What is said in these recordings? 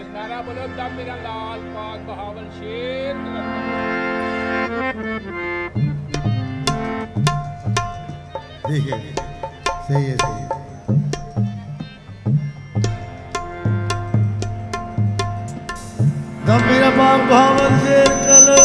नारा बोलो तब मेरा लाल पाक बहावल शेर। ठीक है, सही है, सही है। तब मेरा पाक बहावल शेर चलो।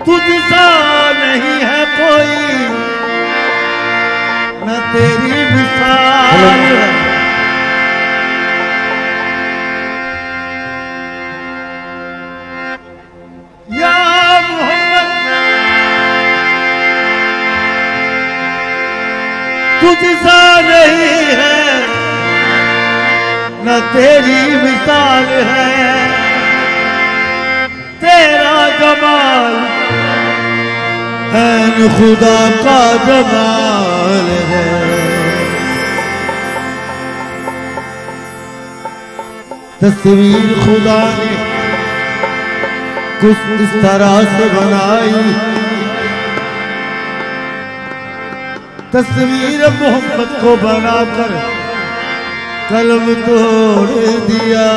तुझसा नहीं है कोई न तेरी मिसाल है। या मोहम्मद तुझसा नहीं है न तेरी मिसाल है। तेरा जमाल ऐन खुदा का जमाल है। तस्वीर खुदा ने कुछ इस तरह से बनाई, तस्वीर मोहम्मद को बनाकर कलम तोड़ दिया।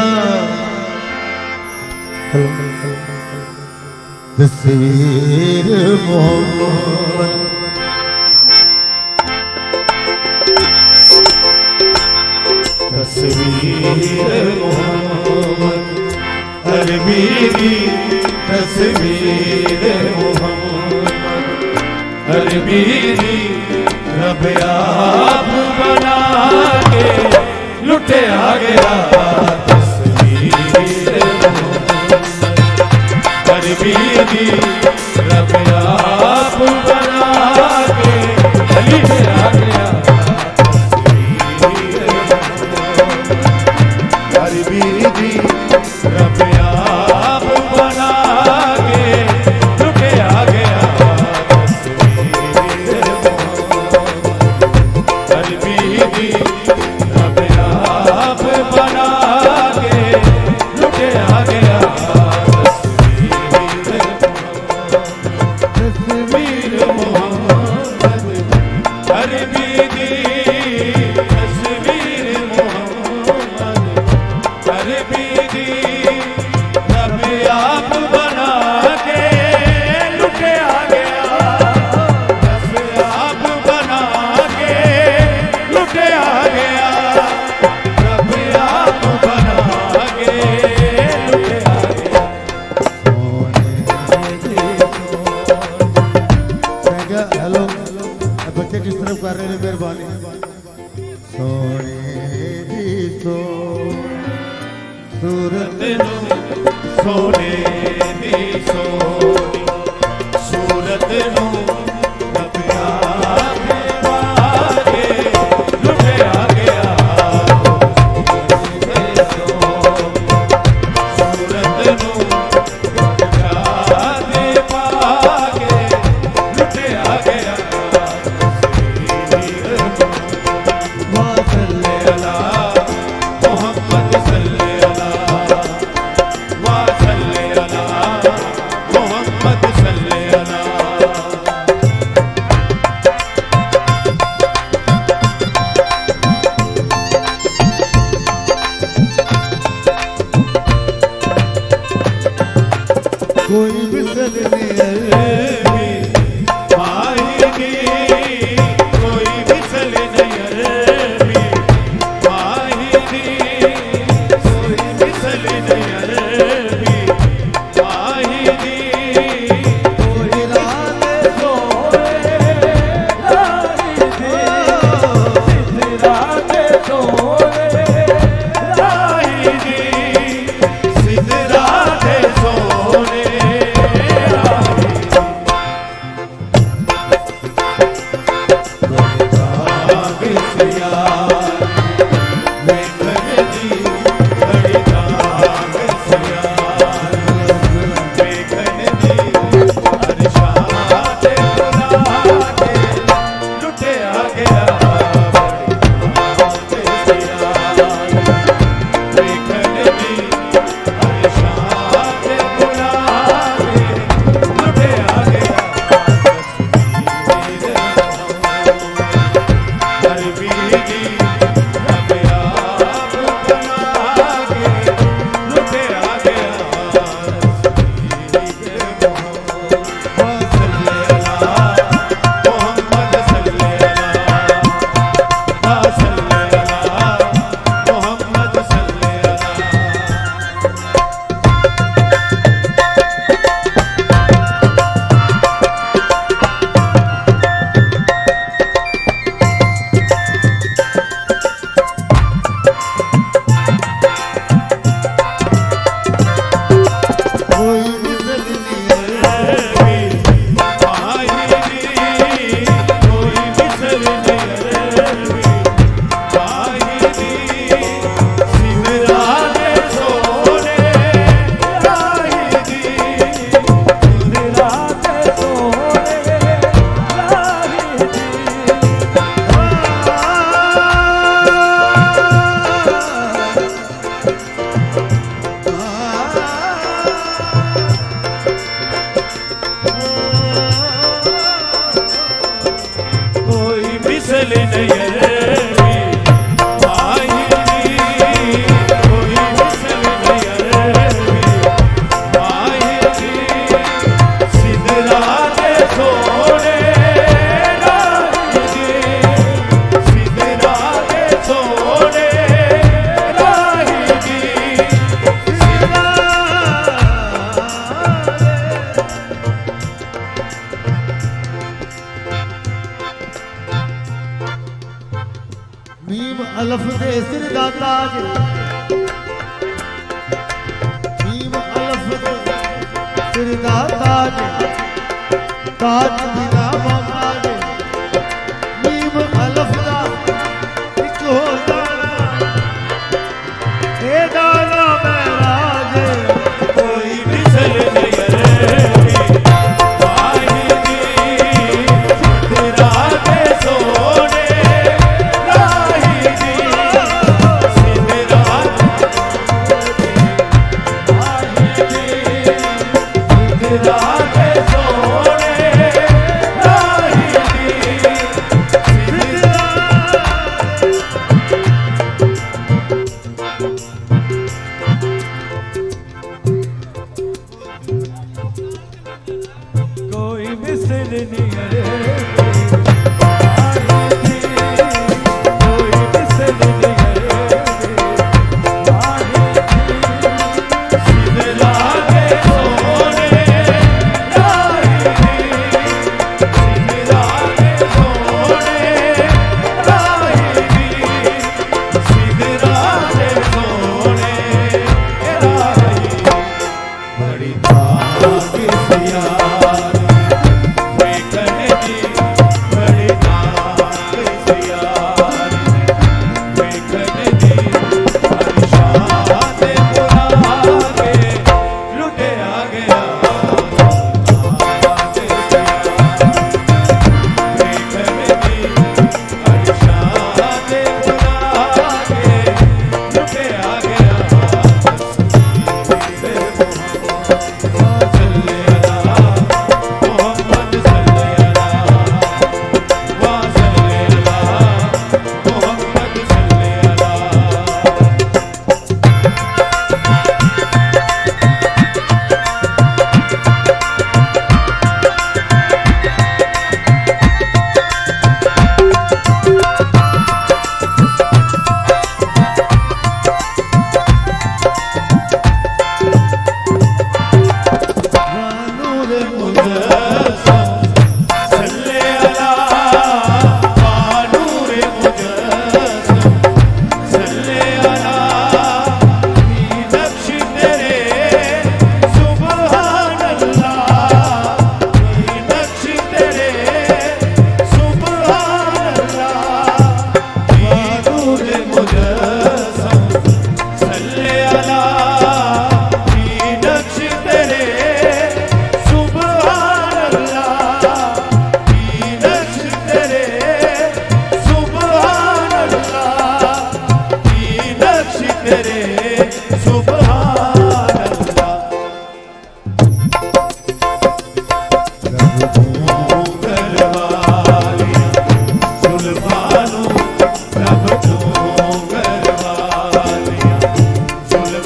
तस्वीर मोहम्मद तस्वीर मोहम्मद अरबी की तस्वीर मोहम्मद अरबी की रब आप बना के लुटे आ गया। तस्वीर अरबी की रब आप बना के लुटे आ गया। अरबी की रब आप बना के लुटे आ गया। अरबी की रब आप बना के लुटे आ गया। तस्वीर मोहम्मद अरबी की तस्वीर मोहम्मद अरबी की रब आप बना के लुटे आ गया। रब आप बना के लुटे आ गया। रब आप बना के लुटे आ गया। हेलो, बच्चे किस तरफ कर रहे हैं? मेहरबानी। सोने दी सूरत सोने दी सोनी सूरत नू रब आप वागे लुटे आ गया। सूरत नू रब वागे लुटे आ गया। मोहम्मद सल्ले अला का ताज मीम अलफ दे सिर का ताज ताज बिना मोहताज मीम अलफ दा एक हो दाना ए दाना महराज कोई मिसल नहीं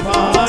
Bye.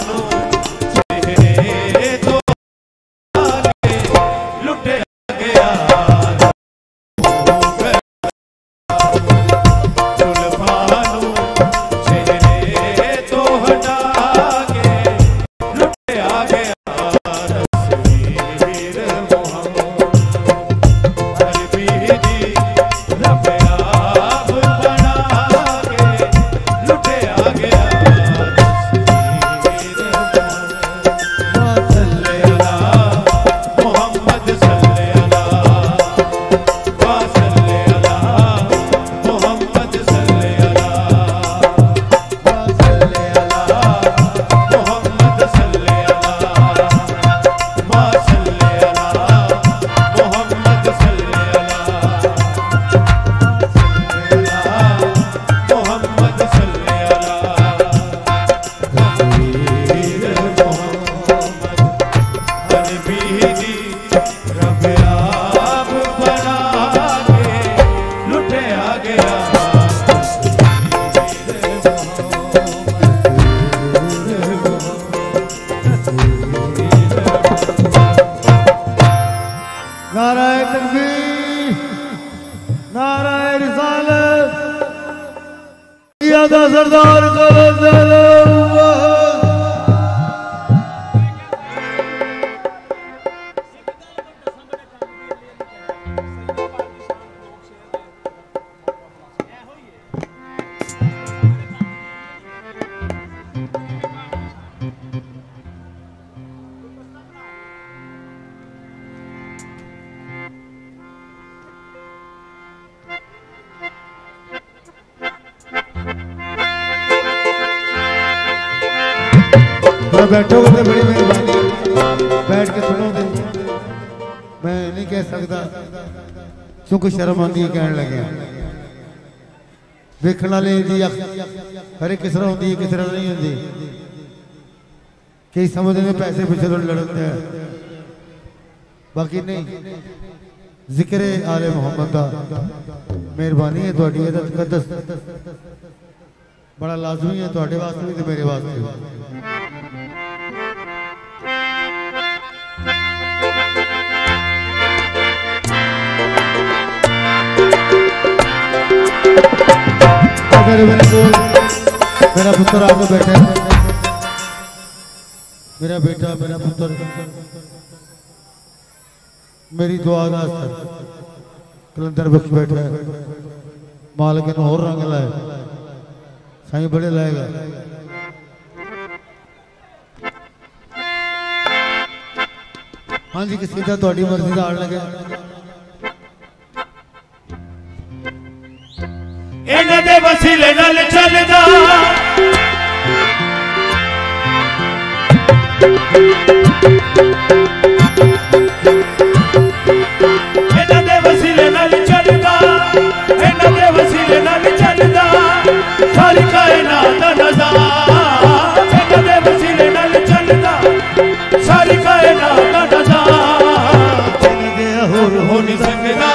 थोड़ा बैठोगे तो बड़ी मेहरबानी, बैठ के सुनोगे। मैं नहीं कह सकता क्योंकि शर्म आती है कहने लगे। देखने वाले दी हर एक किस तरह होती है, किस तरह नहीं होती। कई समझते हैं पैसे पीछे तो लड़ते हैं, बाकी नहीं। जिक्र आले मोहम्मद का मेहरबानी है थोड़ी, तकद्दस बड़ा लाजमी है थोड़े वास्ते भी तो मेरे वास्ते भी। मेरा पुत्र आगे बैठे, मेरा बेटा, मेरा पुत्र, मेरी दुआ का असर कलंदर बख्श बैठा है। मालिक ने और रंग लाए, साईं बड़े लाएगा। हाँ जी, किसी का थोड़ी मर्जी का आड़ लगे। इन्हां दे वसीले नाल चलदा, इन्हां दे वसीले नाल चलदा, इन्हां दे वसीले नाल चलदा सारी कायनात दा नज़ारा। इन्हां दे वसीले नाल चलदा सारी कायनात दा नज़ारा। इन्हां दे होर हो नहीं सकदा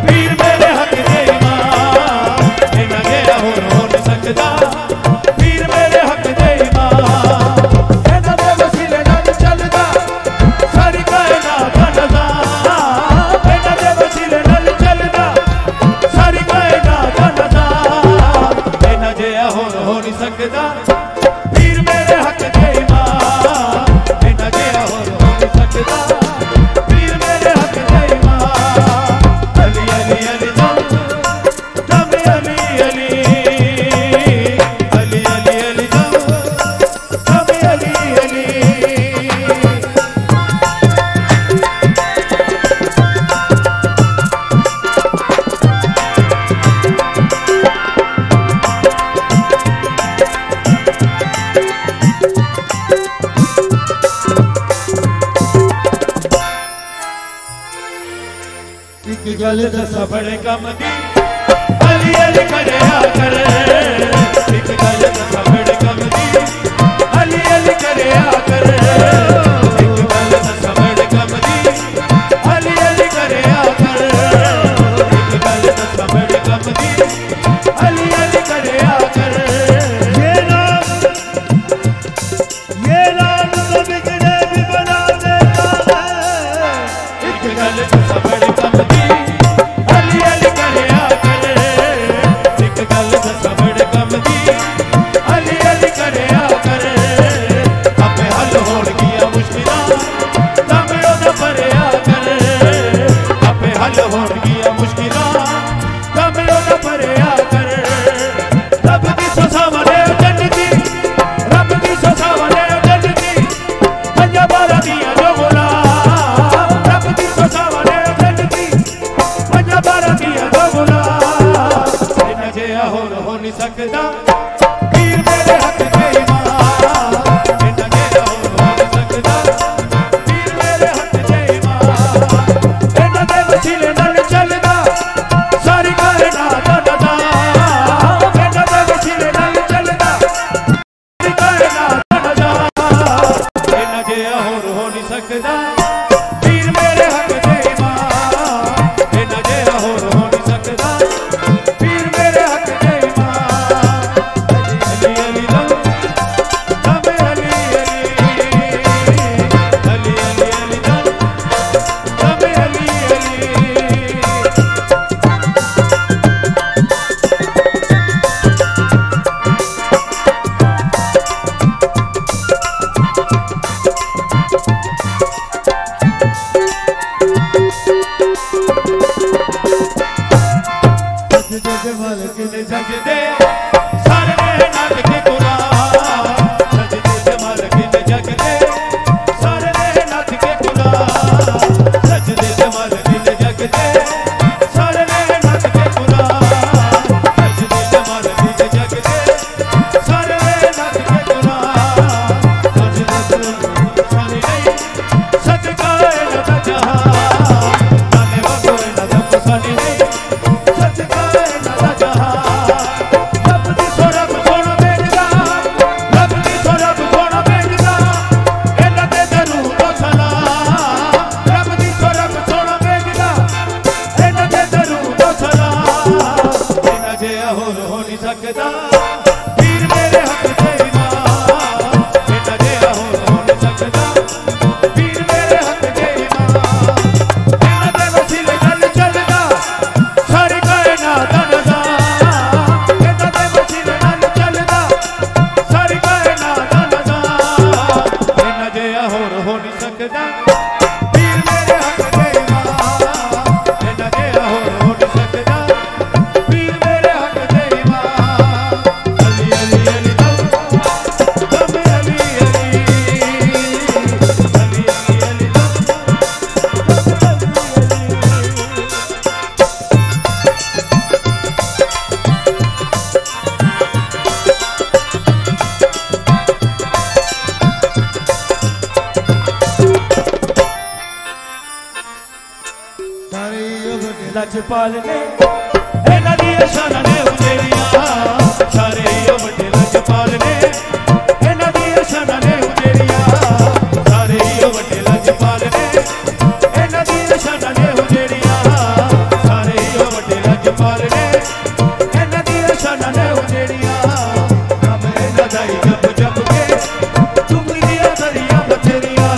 पीर मेरे हक दे इमाम। इन्हां दे होर हो नहीं सकदा पीर मेरे हक दे इमाम। इन्हां दे वसीले नाल चलदा सारी कायनात दा नज़ारा। इन्हां दे वसीले नाल चलदा सारी कायनात दा नज़ारा। इन्हां दे होर हो नहीं सकदा पीर मेरे हक दे इमाम। इन्हां दे होर हो नहीं सकदा पीर मेरे हक दे इमाम। अली अली अली दम दम अली अली, अली अली अली दम दम अली अली। एक गल दसा बड़े कम दी अली अली करया कर। एक गल दसा बड़े कम दी अली अली करया कर। एक गल दसा बड़े कम दी अली अली करया कर। एक गल दसा बड़े कम दी अली अली करया कर। ये नाम तो बिगड़े भी बना देता है। एक गल दसा बड़े कम दी अली अली करया कर। एक गल दसा बड़े कम सकदा पीर मेरे हक दे इमाम इन्ना जिहा होर हो नहीं सकदा पीर मेरे हक दे इमाम अली अली अली दम दम अली अली अली अली दम लजपाल ने इन्हां दी शान ने उजेड़ियां सारे ओ वड्डे लजपाल ने इन्हां दी शान ने उजेड़ियां सारे ओ वड्डे लजपाल ने इन्हां दी शान ने उजेड़ियां सारे ओ वड्डे लजपाल ने इन्हां दी शान ने उजेड़ियां नाम इन्हां दा ही जप जप के तुमरियां दरिया बथेरियां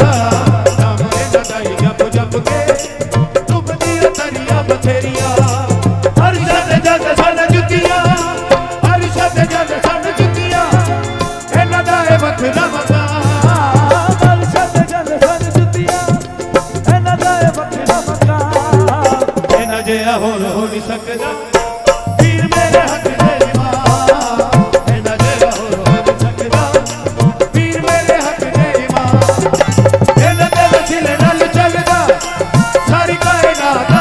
नाम इन्हां दा ही जप जप के बथेरिया हर शद जग सन जुतियां हर शद जग सन जुतियां इन्हां दा है वखरा मकाम हर शद जग सन जुतियां इन्हां दा है वखरा मकाम इन्हां जिहा होर हो नहीं सकदा पीर मेरे हक दे इमाम इन्हां जिहा होर हो नहीं सकदा पीर मेरे हक दे इमाम इन्हां दे वसीले नाल चलदा सारी कायनात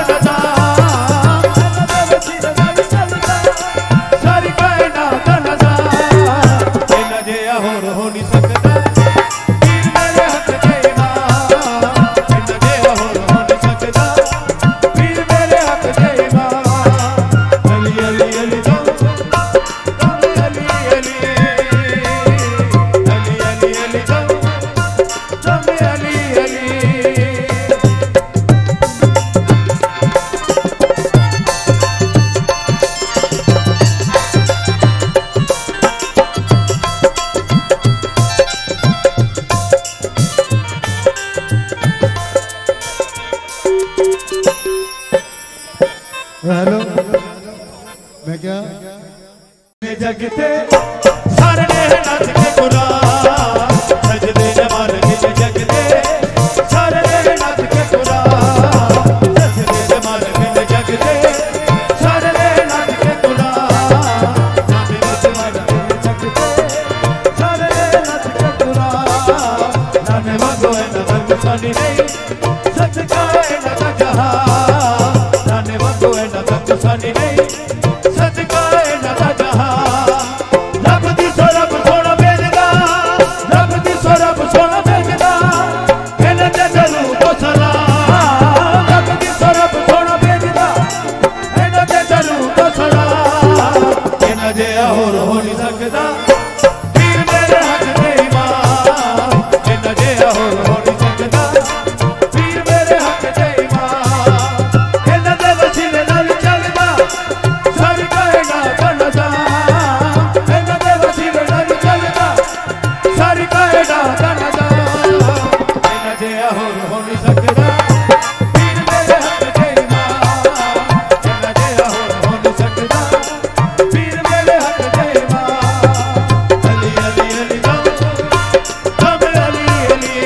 हेलो मैं क्या जगते सारे नाच के कुरान सजदे ने मालिक ने जगते सारे नाच के कुरान सजदे ने मालिक ने जगते सारे नाच के कुरान नामे मत मालिक ने जगते सारे नाच के कुरान नामे मंगो न मंग सानी नहीं सच का न जहां नामे मंगो न मंग सानी नहीं सच का न जहां रब दी रब सोना भेजदा रब दी रब सोना भेजदा इन्हां दे दरू तो सलाम रब दी रब सोना भेजदा इन्हां दे दरू तो सलाम इन्हां जिहा होर हो नहीं सकदा पीर मेरे हक दे इमाम इन्हां जिहा होर हो नहीं सकदा पीर मेरे हक दे इमाम इन्हां दे वसीले नाल चलदा सारी कायनात नज़ाम इन्हां दे वसीले नाल चलदा सारी कायनात नज़ाम इन्हां जिहा होर हो नहीं सकदा पीर मेरे हक दे इमाम इन्हां जिहा होर हो नहीं सकदा पीर मेरे हक दे इमाम अली अली अली दम दम अली अली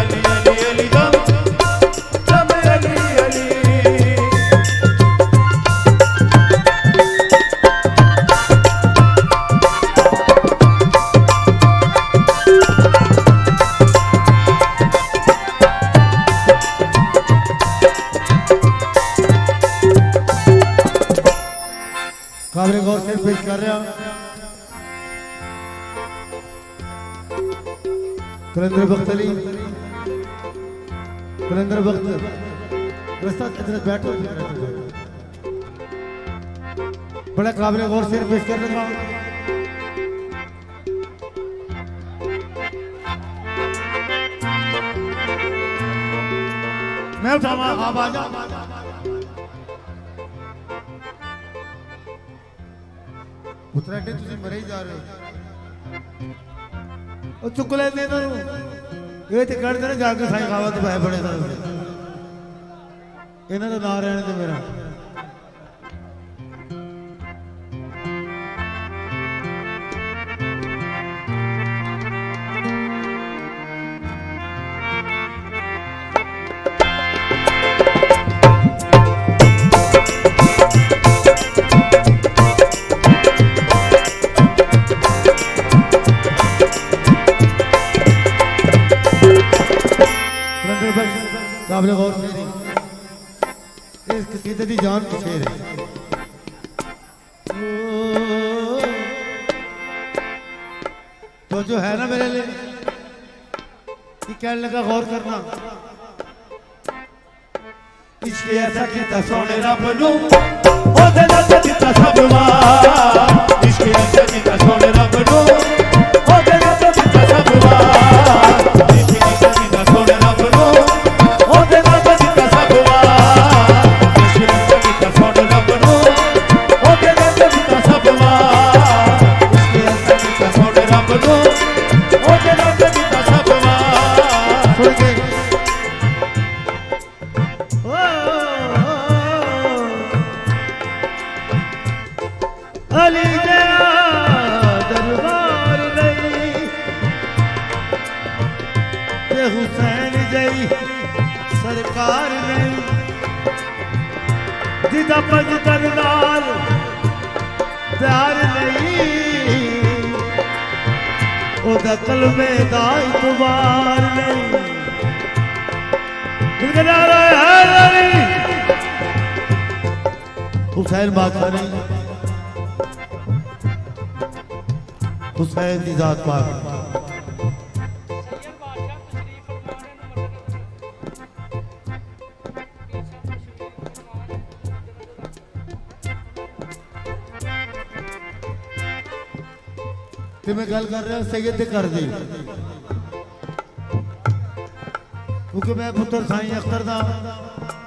अली अली अली दम दम अली अली काबिल गौर से पेश कर रहा कलंदर बख्तली कलंदर बख्त रस्ता इधर बैठो बड़ा काबिल गौर से पेश कर रहा मैं उठावा आवाज उत्तराखंड तुम मरे ही जा रहे हो चुक लेंगे ये तो कर देना जाके साई खावा तो पैसे बड़े इन्होंने ना रहने दे मेरा काबिल गौर मेरी इस कसीदे की जान की शेर है। तो जो है ना मेरे लिए कहने लगा गौर करना। इश्क ऐसा किता सोने रब नू ओदे नाल दिता सब वार। इश्क ऐसा किता सोने रब नू ओदे नाल दिता सब वार। इश्क ऐसा किता सोने रब नू ओदे नाल दिता सब वार। इश्क ऐसा किता सोने रब नू ओदे नाल दिता सब वार। इश्क ऐसा किता सोने रब नू ओदे नाल दिता सब वार। सुन के अली जया दरबार नहीं ते हुसैन जई सरकार नहीं जिदा पंज दरबार प्यार नहीं ओदा कलमे दा इतबार नहीं। हुसैन बादशाह नहीं हुसैन दी जात पाक सैयद बादशाह तशरीफ ते मैं गल कर रहा सैयद दे कर दी क्योंकि मैं पुत्र साईं अख्तर दा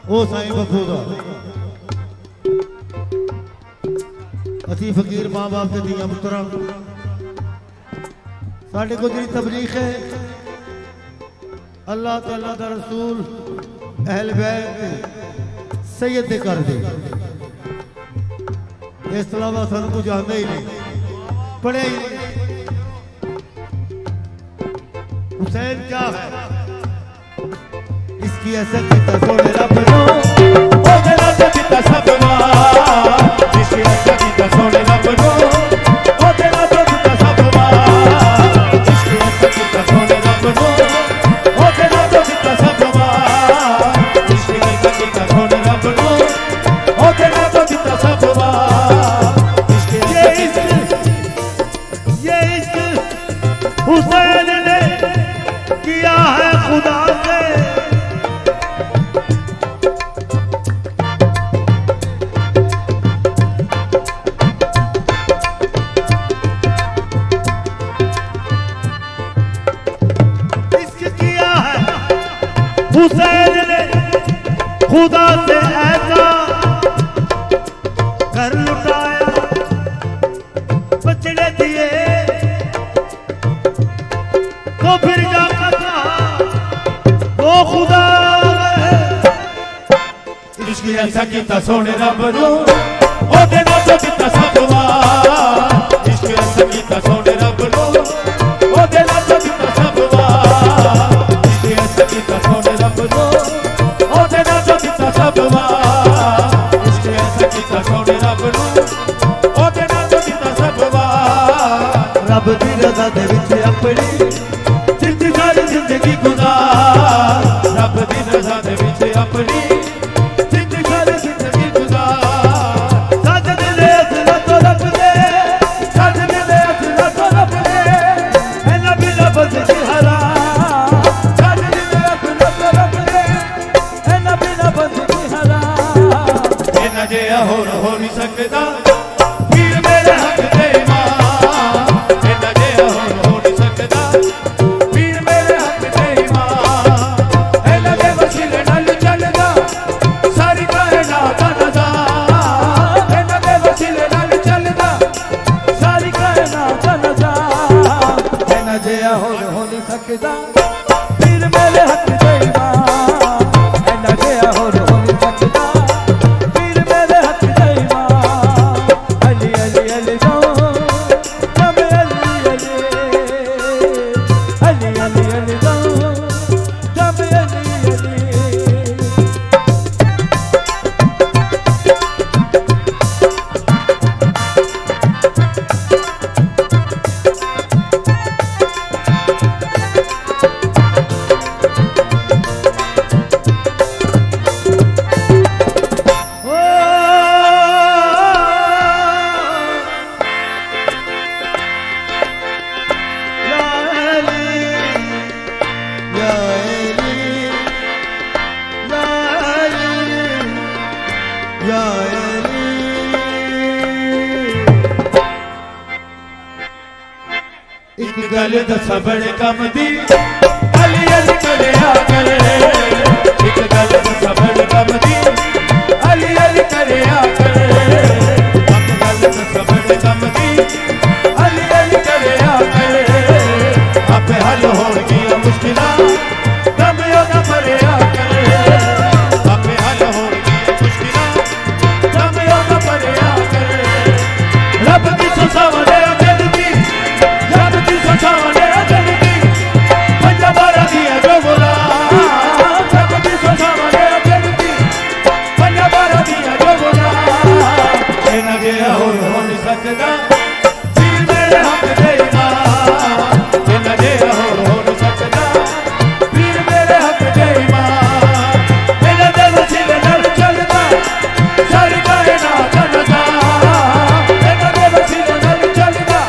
ओ साईं बब्बू दा असी फकीर मां बाप के दियां पुत्रा साढ़े को जी तबलीग है अल्लाह ताला दा रसूल अहल बैत सैयद दे कर दे। इस अलावा सानू कुछ आंदा ही नहीं पढ़े ही नहीं। हुसैन क्या है इसकी ऐसा किता सोने रब नो ओदे नाल दिता सब वार। इश्क ऐसा किता सोने रब नो ओदे नाल दिता सब वार। इश्क ऐसा किता सोने रब नो ओदे नाल दिता सब वार। इश्क ऐसा किता सोने रब नो ओदे नाल दिता सब वार। ये इश्क हुसैन ने किया है खुदा से। हुसैन ने खुदा से ऐसा कर लुटाया बचड़े दिए तो फिर जाकर वो खुदा इश्क ऐसा किता सोने रब नू ओदे नाल दिता सब वार। इश्क ऐसा किता सोने रब नू ओदे नाल दिता सब वार। इश्क ऐसा किता सोने रब नू ओदे नाल दिता सब वार। इश्क ऐसा किता सोने रब नू ओदे नाल दिता सब वार। रब दी रज़ा दे विच अपनी जिंदगी गुजार। रब दी रज़ा दे विच अपनी जिंदगी गुजार। साजन दे असला तो रब दे साजन दे असला तो रब दे ए नबी लफ्ज़ की हराम। साजन दे असला तो रब दे ए नबी लफ्ज़ की हराम। ए न जे हो नहीं सकदा पीर मेरे हक दे मां। ए न जे हो नहीं सकदा पीर मेरे हक दे मां। ए लगे वसीले नाल चलदा सारी कायनात दा नज़ार। ए लगे वसीले नाल चलदा सारी कायनात दा नज़ार। ए न जे हो नहीं सकदा पीर मेरे हक दे मां। ए न जे हो नहीं सकदा पीर मेरे हक दे मां। अली अली अली जाओ जब अली अली अली अली अली जाओ जब अली अली। गल दसा बड़े कम दी अली अली करे आकर एक गल दसा बड़े कम दी अली अली करे आकर एक गल दसा बड़े कम दी अली अली करे आकर आपे हल हो गया मुश्किला कम योदा परे आकर आपे हल हो गया मुश्किला कम योदा परे आकर रब की सुसावने अजल की रब की सुसावने अजल की पंजाब दिया जो बोला रब की सुसावने अजल की पंजाब दिया जो बोला न गया हो नहीं सकता पीर मेरे हक देना न गया हो नहीं सकता पीर मेरे हक देना मेरा दिल सिर नल चलता सारी कायनात नज़ा मेरा दिल सिर नल चलता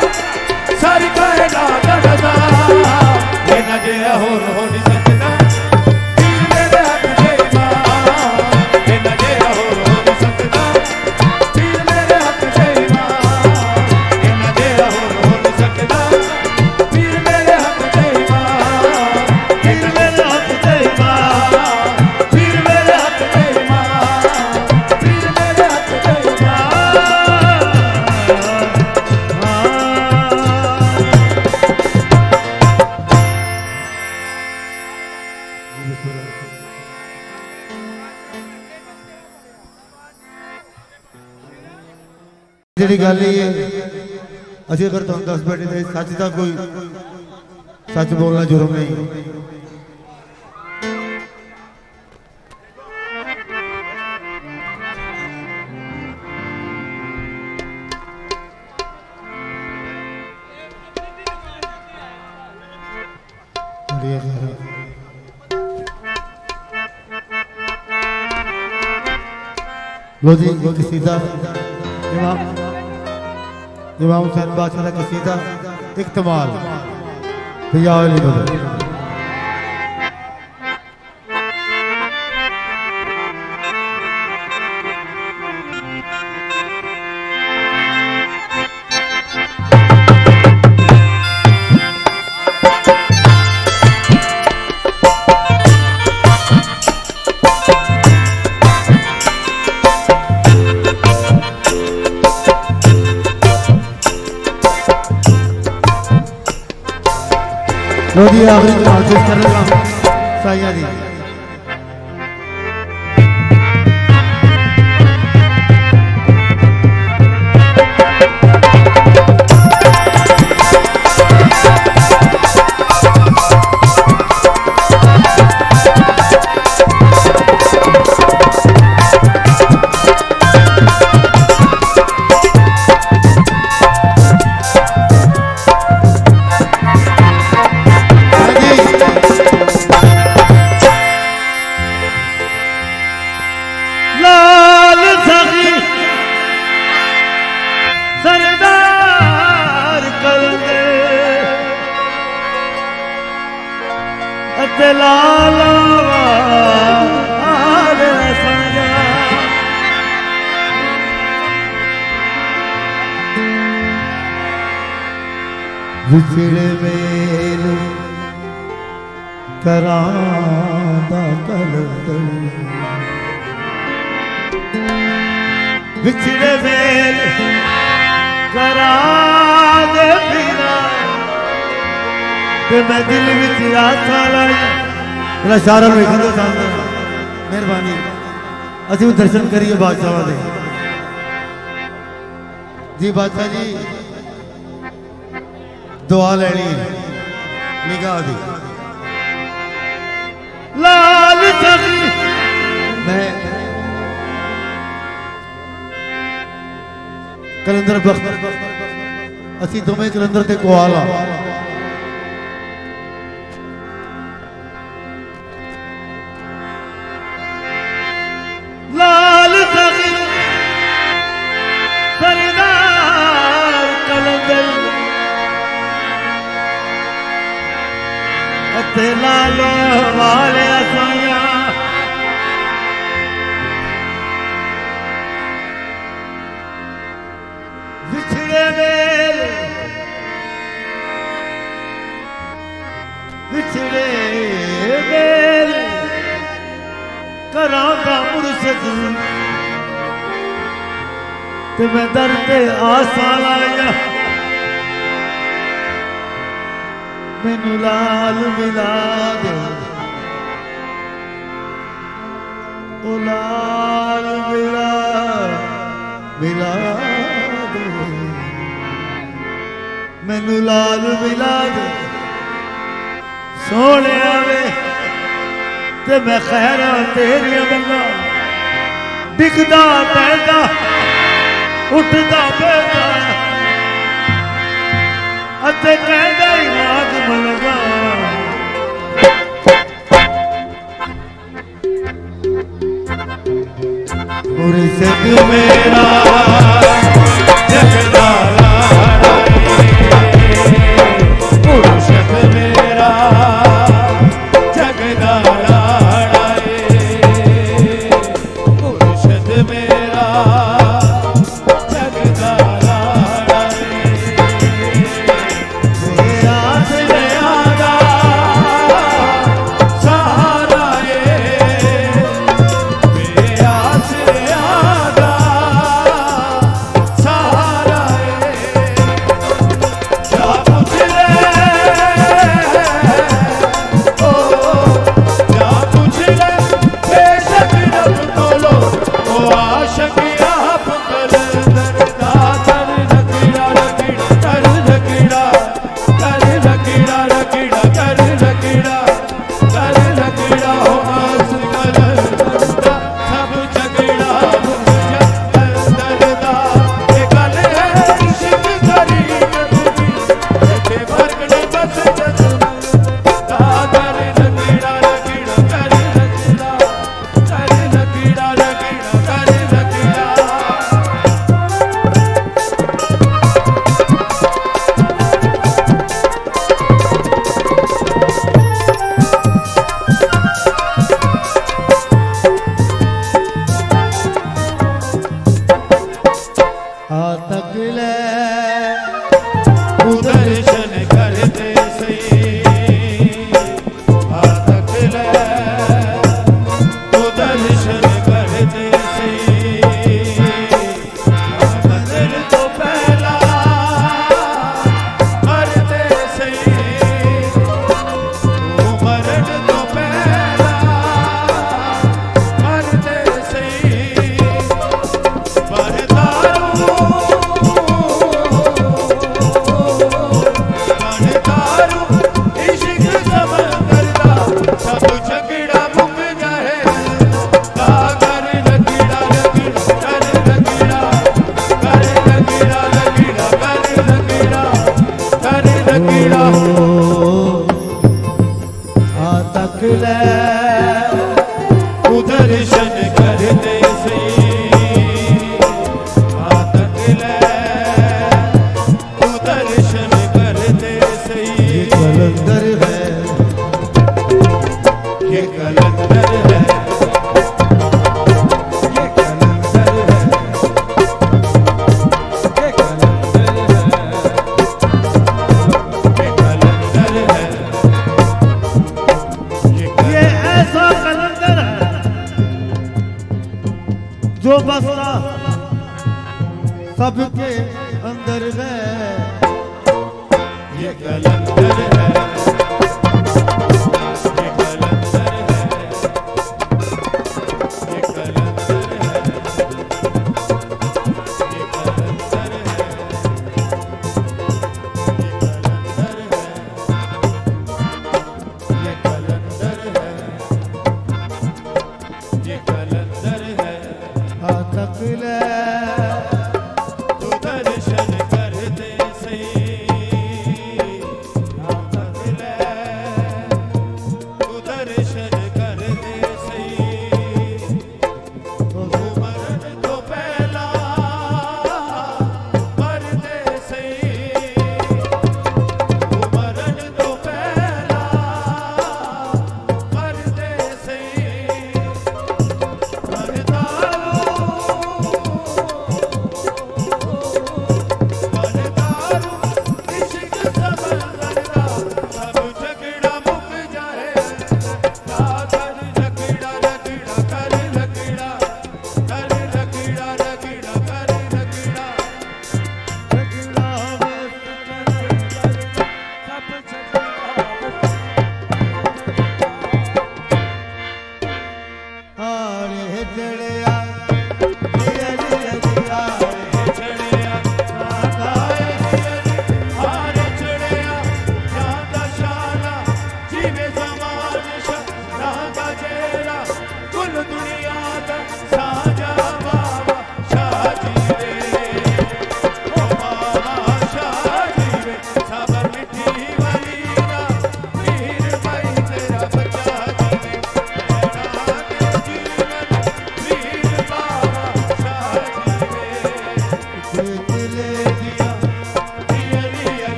सारी कायनात नज़ा न गया हो नहीं सकता पीर मेरे हक देना न गया हो नहीं सकता पीर मेरे हक देना न गया हो नहीं सकता पीर मेरे हक देना पीर मेरे हक देना पीर मेरे हक देना पीर मेरे हक देना ਜਿਹੜੀ ਗੱਲ ਇਹ ਹੈ ਅਸੀਂ ਅਗਰ ਤੁਹਾਨੂੰ ਦੱਸ ਬੈਠੇ ਤੇ ਸੱਚ ਦਾ ਕੋਈ ਸੱਚ ਬੋਲਣਾ ਜੁਰਮ ਨਹੀਂ लो जी कसीदा इमाम हुसैन बादशाह का कसीदा इक्तमाल या अली बदर लोधी आखिरी कमाल पेश कर रहा हूँ साइया दी विछड़े मेल करांदा कलंदर विछड़े मेल करांदे फिरा ते मैं दिल विच आसा लाई तेरा शारा वेखण दो सामने मेहरबानी असीं दर्शन करिए बादशाह दे जी बादशाह जी दुआ लेनी निगाह दी लाल सखी मैं कलंदर बख्त असी दोवें कलंदर ते कोआल आ लाल सखी सरदार कलंदर ते लालो वाले साया विछड़े मेल विछड़े मेरे करांगा मुर्शद ते मैं दर्द आसा लाया मैनू लाल मिला दे ओ लाल मिला मिला दे मैनू लाल मिला दे सोने वे ते मैं खैरा तेरिया मंगा डिगदा पैदा उठदा पैदा अते कहदा ही नाग मलगा मुर्शिद मेरा जगदा मुर्शिद मेरा जगदा मुर्शिद मेरा जगदा जो मसला सबके अंदर है ये कलंदर है ये कलंदर है ये कलंदर है ये कलंदर है ये कलंदर है ये कलंदर है तकले तू दर्शन कर दे सही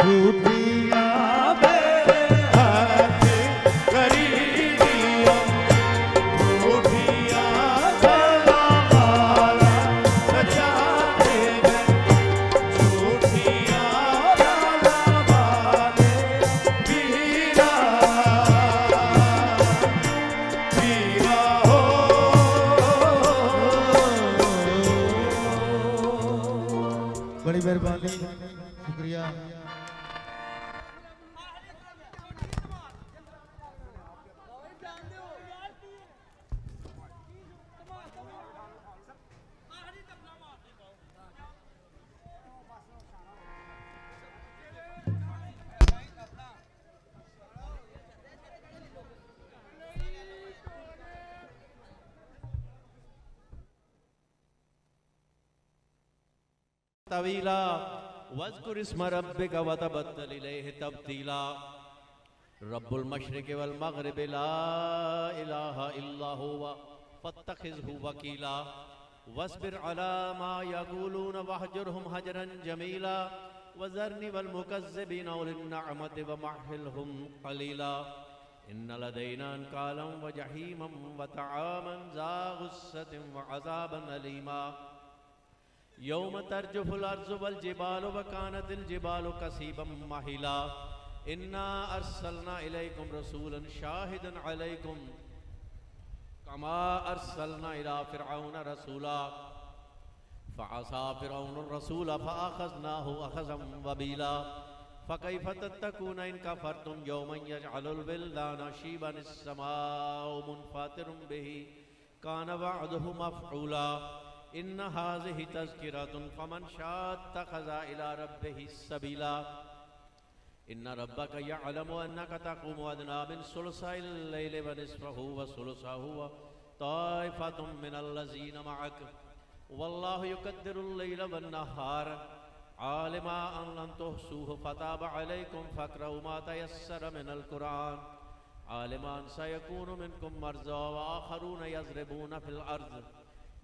झूठिया हाथ करी दिया झूठिया गला माला सजा दे झूठिया गला माले पीरा पीरा हो बड़ी मेहरबानी शुक्रिया। तवीला वज़्कुर इस्म रब्बिका वतबत्तल इलैहि तब्तीला रब्बुल मशरिक़ि वल मग़रिबि ला इलाहा इल्ला हुवा फत्तखिज़हु वकीला वस्बिर अला मा यक़ूलून वहजुरहुम हजरन जमीला वज़रनी वल मुकज़्ज़िबीन उलिन निअमति वमहहिलहुम क़लीला इन्न लदैना अनकालन व जहीमन व तआमन ज़ा गुस्सतिन व अज़ाबन अलीमा यौम तर्जुफुल अर्ज़ु वल जिबालु व कानतिल जिबालु कसीबम महिला इन्ना अर्सलना इलैकुम रसूलन शाहिदन अलैकुम कमा अर्सलना इला फिरऔन रसूला फअसा फिरऔन रसूल फअखज़नाहु अखज़म वबीला फकैफ तत्तकून इन कफरतुम यौमन यजअलुल विल्दाना शीबन इस्समाउ मुनफतिरुम बिही कान वअदुहु मफ़ऊला इन्न हाज़िहि तज़किरतुन फमन शाअ इत्तख़ज़ इला रब्बिहि सबीला इन्न रब्बका यअलमु अन्नका तक़ूमु अदना मिन सुलसाइल लैलि व निस्फ़हु व सुलसहु व ताइफ़तुम मिनल लज़ीना मअक वल्लाहु युक़द्दिरुल लैल वन नहार आलिमा अन लन तुहसूहु फताब अलैकुम फ़क़रऊ मा तयस्सर मिनल क़ुरआन आलिमा अन सयकूनु मिनकुम मर्ज़ा व आख़रून यज़रिबून फ़िल अर्ज़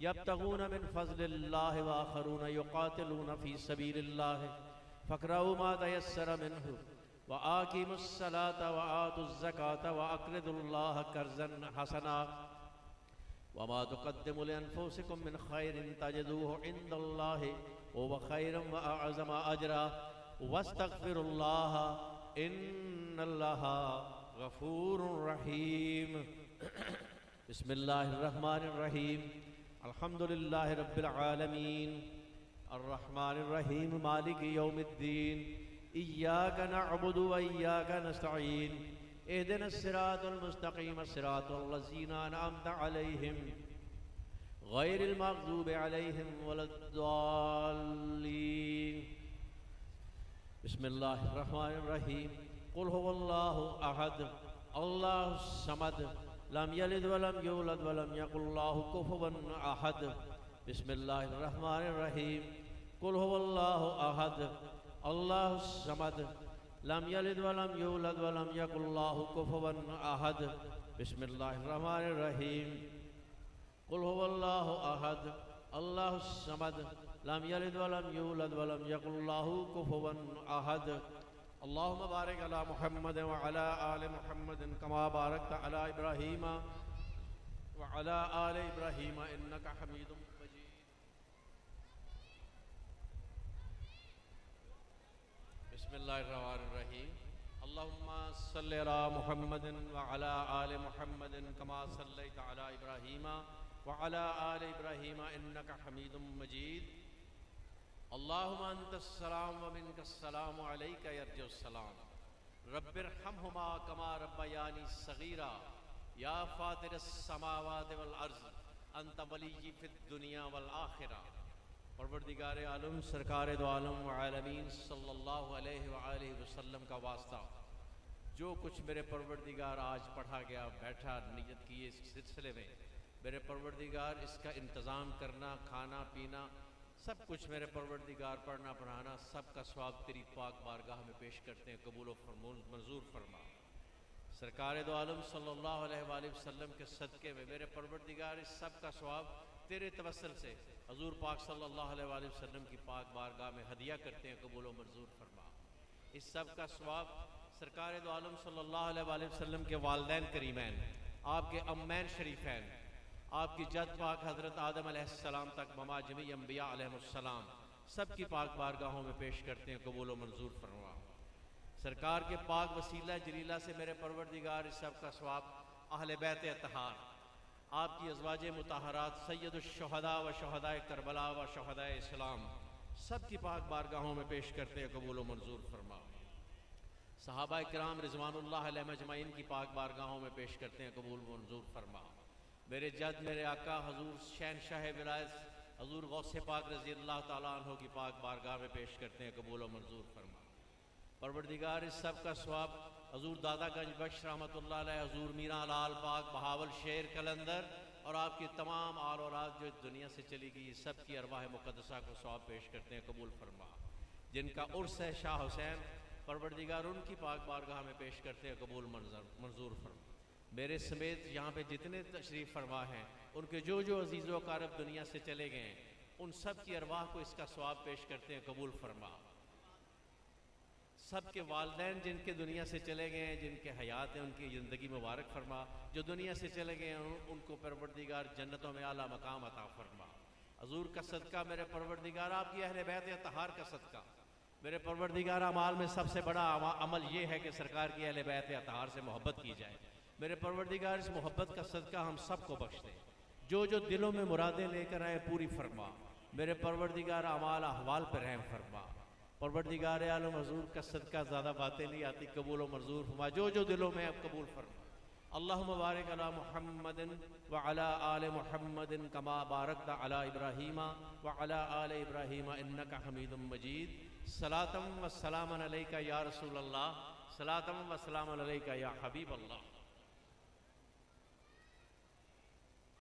यब्तगून मिन फ़ज़लिल्लाहि व आख़रून युक़ातिलून फ़ी सबीलिल्लाहि फ़क़रऊ मा तयस्सर मिन्हु व आक़ीमुस्सलाता व आतुज़्ज़काता व अक़रिदुल्लाह क़र्ज़न हसना व मा तुक़द्दिमू लिअन्फ़ुसिकुम मिन ख़ैरिन तजिदूहु इंदल्लाहि हुव ख़ैरन व अअज़म अजरा वस्तग़फ़िरुल्लाह इन्नल्लाहा गफ़ूरुर रहीम। बिस्मिल्लाहिर रहमानिर रहीम अल्हम्दुलिल्लाहि रब्बिल आलमीन अर्रहमानिर रहीम मालिकि यौमिद्दीन इय्याका नअबुदु व इय्याका नस्तईन इहदिनस सिरातल मुस्तक़ीम सिरातल लज़ीना अनअमता अलैहिम गैरिल मग़ज़ूबि अलैहिम वलद्दाल्लीन। बिस्मिल्लाहिर रहमानिर रहीम कुल हुवल्लाहु अहद अल्लाहुस समद लम यलिद वलम यूलद वलम यकुल लहु कुफुवन अहद। बिस्मिल्लाहिर रहमानिर रहीम कुल हुवल्लाहु अहद अल्लाहुस समद लम यलिद वलम यूलद वलम यकुल लहु कुफुवन अहद। बिस्मिल्लाहिर रहमानिर रहीम कुल हुवल्लाहु अहद अल्लाहुस समद लम यलिद वलम यूलद वलम यकुल लहु कुफुवन अहद। अल्लाहुम्मा बारिक अला मुहम्मद व अला आलि मुहम्मद कमा बारकत अला इब्राहीम व अला आलि इब्राहीम इन्नका हमीदुम मजीद। बिस्मिल्लाहिर्रहमानिर्रहीम अल्लाहुम्मा सल्लि अला मुहम्मद व अला आलि मुहम्मद कमा सल्लैत अला इब्राहीम व अला आलि इब्राहीम इन्नका हमीदुम मजीद। अल्लाहुम्मा अंतस्सलाम व मिनकस्सलाम व अलैका यर्जुस्सलाम रब्बिरहम्हुमा कमा रब्बयानी सगीरा या फातिरस समावाति वल अर्ज़ अंत वलिय्यी फिद दुनिया वल आखिरा। परवरदिगार आलम सरकार दो आलम व आलमीन सल्लल्लाहु अलैहि व आलिहि वसल्लम का वास्ता जो कुछ मेरे परवरदिगार आज पढ़ा गया बैठा नियत किए इस सिलसिले में मेरे परवरदिगार इसका इंतज़ाम करना खाना पीना सब कुछ मेरे परवरदिगार पढ़ना पढ़ाना सबका स्वाब तेरी पाक बारगाह में पेश करते हैं कबूल व मंजूर फरमा। सरकार दो आलम सल्लल्लाहु अलैहि वसल्लम के सदक़े में मेरे परवरदिगार इस सब का स्वाब तेरे तवस्सुल से हजूर पाक सल्लल्लाहु अलैहि वसल्लम की पाक बारगाह में हदिया करते हैं कबूल व मंजूर फरमा। इस सब का सवाब सरकार दो आलम सल्लल्लाहु अलैहि वसल्लम के वालिदैन करीमैन, आपके अम्मैन शरीफैन, आपकी जद पाक हज़रत आदम अलैहिस्सलाम तक ममा जमी अम्बिया अलैहिमुस्सलाम सब की पाक बारगाहों में पेश करते हैं, कबूल व मंजूर फरमा। सरकार के पाक वसीला जलीला से मेरे परवरदिगार इस सब का सवाब अहले बैत अतहार, आपकी अज़वाज मुताहरात सैयदुश्शुहदा व शुहदाए करबला व शुहदाए इस्लाम सब की पाक बारगाहों में पेश करते हैं, कबूल व मंजूर फरमा। सहाबा किराम रिज़वानुल्लाह अलैहिम अजमाइन की पाक बारगाहों में पेश करते हैं, कबूल व मंजूर फरमा। मेरे जद मेरे आका हजूर शहनशाह विलायत हजूर गौसे पाक रज़ी अल्लाह ताला अन्हु की पाक बारगाह में पेश करते हैं, कबूल व मंजूर फरमा। परवरदिगार इस सब का सवाब हजूर दादागंज बख्श रहमतुल्लाह अलैह, हजूर मीरा लाल पाक बहावल शेर कलंदर और आपकी तमाम आल औलाद जो दुनिया से चली गई सब की अरवाह मुक़द्दसा को सवाब पेश करते हैं, कबूल फरमा। जिनका उर्स है शाह हुसैन, परवरदिगार उनकी पाक बारगाह में पेश करते हैं, कबूल मंजूर फरमा। मेरे समेत यहाँ पे जितने तशरीफ़ फरमा हैं उनके जो जो अजीज़ व कारब दुनिया से चले गए हैं उन सब की अरवाह को इसका सवाब पेश करते हैं, कबूल फरमा। सब के वालिदैन जिनके दुनिया से चले गए हैं, जिनके हयात हैं, उनकी ज़िंदगी मुबारक फरमा। जो दुनिया से चले गए हैं उनको परवरदिगार जन्नतों में आला मकाम अता फरमा। हजूर का सदका मेरे परवरदिगार, आपकी अहले बैत अतहार का सदका मेरे परवरदिगार, अमाल में सबसे बड़ा अमल ये है कि सरकार की अहले बैत अतहार से मोहब्बत की जाए। मेरे परवरदिगार इस मोहब्बत का सदका हम सबको बख्श दे। जो जो दिलों में मुरादें लेकर आए पूरी फरमा। मेरे परवरदिगार अमाल अहवाल पर रहम फरमा। परवरदिगार आलम हजूर का सदका ज़्यादा बातें नहीं आती, कबूल व मंजूर फरमा। जो जो दिलों में अब कबूल फरमा। अल्लाहुम्मा बारिक अला मुहम्मदिन व अला आले मुहम्मदिन कमा बारकता अला इब्राहीमा व अला आले इब्राहीमा इन्नका हमीदुम मजीद। सलातम व सलामन अलैका या रसूल अल्लाह, सलातम व सलामन अलैका या हबीब अल्लाह।